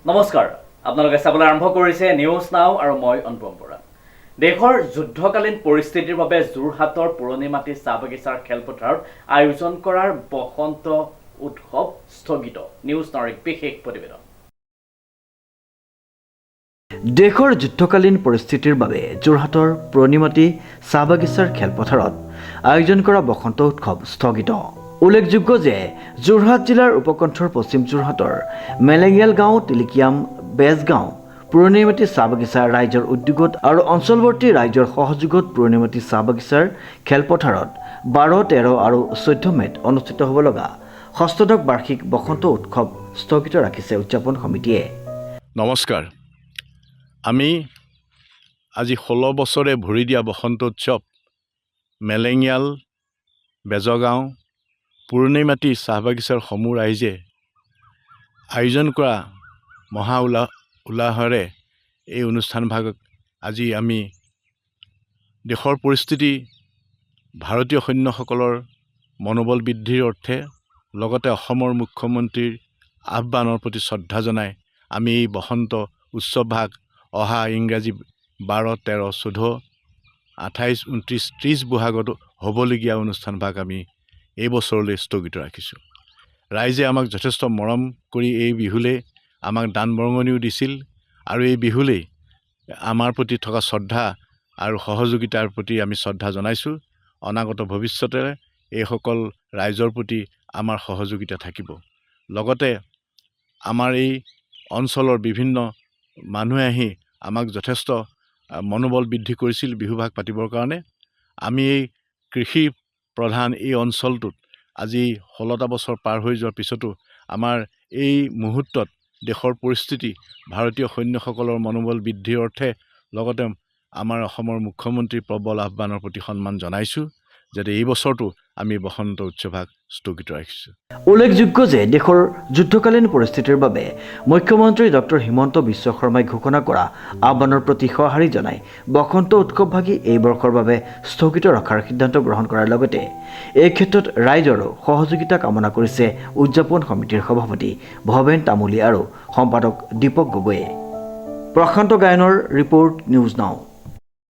নমস্কাৰ আপোনালোকে চাবলৈ আৰম্ভ কৰিছে নিউজ নাও আৰু মই অনুপম বৰা। দেশৰ যুদ্ধকালীন পৰিস্থিতিৰ বাবে যোৰহাটৰ পুৰণি মাটি চাহ বাগিচাৰ খেলপথাৰত আয়োজন কৰাৰ বসন্ত উৎসৱ স্থগিত। নিউজ নাওৰ এক বিশেষ প্ৰতিবেদন। দেশৰ যুদ্ধকালীন পৰিস্থিতিৰ বাবে যোৰহাটৰ পুৰণি মাটি চাহ বাগিচাৰ খেলপথাৰত আয়োজন কৰা বসন্ত উৎসৱ স্থগিত। উল্লেখযোগ্য যে যোৰহাট জিলাৰ উপকণ্ঠৰ পশ্চিম যোৰহাটৰ মেলেঙিয়াল গাঁও, তিলিকিয়াম, বেজগাঁও পুৰণিমাটি চাহ বাগিচা ৰাইজৰ উদ্যোগত আৰু অঞ্চলৱৰ্তী ৰাইজৰ সহযোগত পুৰণিমাটি চাহ বাগিচাৰ খেলপথাৰত 12, 13 আৰু 14 মেত অনুষ্ঠিত হ'ব লগা ষষ্ঠদশ বাৰ্ষিক বসন্ত উৎসৱ স্থগিত ৰাখিছে উদযাপন সমিতিয়ে। নমস্কাৰ, আমি আজি 16 বছৰে ভৰি দিয়া বসন্ত উৎসৱ মেলেঙিয়াল, বেজগাঁও পুৰণিমাটি চাহ বাগিচাৰ সমূহ ৰাইজে আয়োজন কৰা মহা উলাহেৰে এই অনুষ্ঠানভাগক আজি আমি দেশৰ পৰিস্থিতি, ভাৰতীয় সৈন্যসকলৰ মনোবল বৃদ্ধিৰ অৰ্থে লগতে অসমৰ মুখ্যমন্ত্ৰীৰ আহ্বানৰ প্ৰতি শ্ৰদ্ধা জনাই আমি এই বসন্ত উৎসৱভাগ অহা ইংৰাজী 12, 13, 14, 28, 29, 30 বহাগত হ'বলগীয়া অনুষ্ঠানভাগ আমি এই বছৰলৈ স্থগিত ৰাখিছোঁ। ৰাইজে আমাক যথেষ্ট মৰম কৰি এই বিহুলৈ আমাক দান বৰঙণিও দিছিল আৰু এই বিহুলৈ আমাৰ প্ৰতি থকা শ্ৰদ্ধা আৰু সহযোগিতাৰ প্ৰতি আমি শ্ৰদ্ধা জনাইছোঁ। অনাগত ভৱিষ্যতে এইসকল ৰাইজৰ প্ৰতি আমাৰ সহযোগিতা থাকিব। লগতে আমাৰ এই অঞ্চলৰ বিভিন্ন মানুহে আহি আমাক যথেষ্ট মনোবল বৃদ্ধি কৰিছিল বিহুভাগ পাতিবৰ কাৰণে। আমি এই কৃষি প্ৰধান এই অঞ্চলটোত আজি 16টা বছৰ পাৰ হৈ যোৱাৰ পিছতো আমাৰ এই মুহূৰ্তত দেশৰ পৰিস্থিতি, ভাৰতীয় সৈন্যসকলৰ মনোবল বৃদ্ধিৰ অৰ্থে লগতে আমাৰ অসমৰ মুখ্যমন্ত্ৰীৰ প্ৰবল আহ্বানৰ প্ৰতি সন্মান জনাইছোঁ যাতে এই বছৰটো আমি বসন্ত উৎসৱভাগ স্থগিত ৰাখিছোঁ। উল্লেখযোগ্য যে দেশৰ যুদ্ধকালীন পৰিস্থিতিৰ বাবে মুখ্যমন্ত্ৰী ডক্টৰ হিমন্ত বিশ্ব শৰ্মাই ঘোষণা কৰা আহ্বানৰ প্ৰতি সঁহাৰি জনাই বসন্ত উৎসৱভাগী এই বৰ্ষৰ বাবে স্থগিত ৰখাৰ সিদ্ধান্ত গ্ৰহণ কৰাৰ লগতে এই ক্ষেত্ৰত ৰাইজৰো সহযোগিতা কামনা কৰিছে উদযাপন সমিতিৰ সভাপতি ভৱেন তামুলী আৰু সম্পাদক দীপক গগৈয়ে। প্ৰশান্ত গায়নৰ ৰিপৰ্ট, নিউজ নাও।